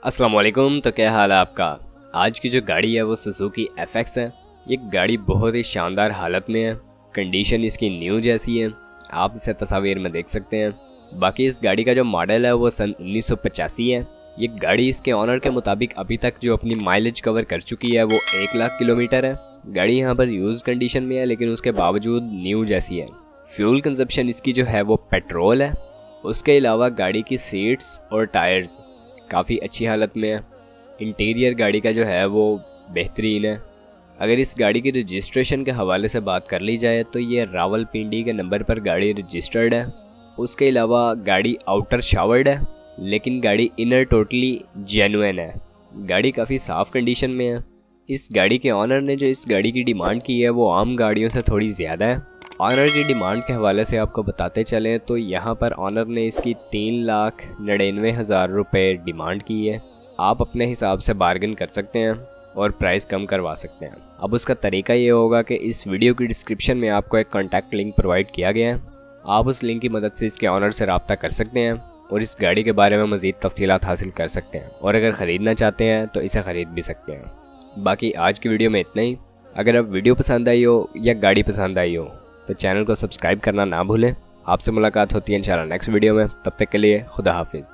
अस्सलाम वालेकुम। तो क्या हाल है आपका। आज की जो गाड़ी है वो सुजुकी FX है। ये गाड़ी बहुत ही शानदार हालत में है। कंडीशन इसकी न्यू जैसी है, आप इसे तस्वीर में देख सकते हैं। बाकी इस गाड़ी का जो मॉडल है वो सन 1985 है। ये गाड़ी इसके ऑनर के मुताबिक अभी तक जो अपनी माइलेज कवर कर चुकी है वो 1 लाख किलोमीटर है। गाड़ी यहाँ पर यूज़ कंडीशन में है लेकिन उसके बावजूद न्यू जैसी है। फ्यूल कंजप्शन इसकी जो है वो पेट्रोल है। उसके अलावा गाड़ी की सीट्स और टायर्स काफ़ी अच्छी हालत में है। इंटीरियर गाड़ी का जो है वो बेहतरीन है। अगर इस गाड़ी की रजिस्ट्रेशन के हवाले से बात कर ली जाए तो ये रावलपिंडी के नंबर पर गाड़ी रजिस्टर्ड है। उसके अलावा गाड़ी आउटर शावर्ड है लेकिन गाड़ी इनर टोटली जेन्युइन है। गाड़ी काफ़ी साफ़ कंडीशन में है। इस गाड़ी के ऑनर ने जो इस गाड़ी की डिमांड की है वो आम गाड़ियों से थोड़ी ज़्यादा है। ऑनर की डिमांड के हवाले से आपको बताते चलें तो यहाँ पर ऑनर ने इसकी 3,99,000 रुपये डिमांड की है। आप अपने हिसाब से बार्गेन कर सकते हैं और प्राइस कम करवा सकते हैं। अब उसका तरीका ये होगा कि इस वीडियो की डिस्क्रिप्शन में आपको एक कॉन्टैक्ट लिंक प्रोवाइड किया गया है। आप उस लिंक की मदद से इसके ऑनर से रब्ता कर सकते हैं और इस गाड़ी के बारे में मज़ीद तफसीलात हासिल कर सकते हैं, और अगर ख़रीदना चाहते हैं तो इसे ख़रीद भी सकते हैं। बाकी आज की वीडियो में इतना ही। अगर अब वीडियो पसंद आई हो या गाड़ी पसंद आई हो तो चैनल को सब्सक्राइब करना ना भूलें। आपसे मुलाकात होती है इंशाल्लाह नेक्स्ट वीडियो में। तब तक के लिए खुदा हाफिज़।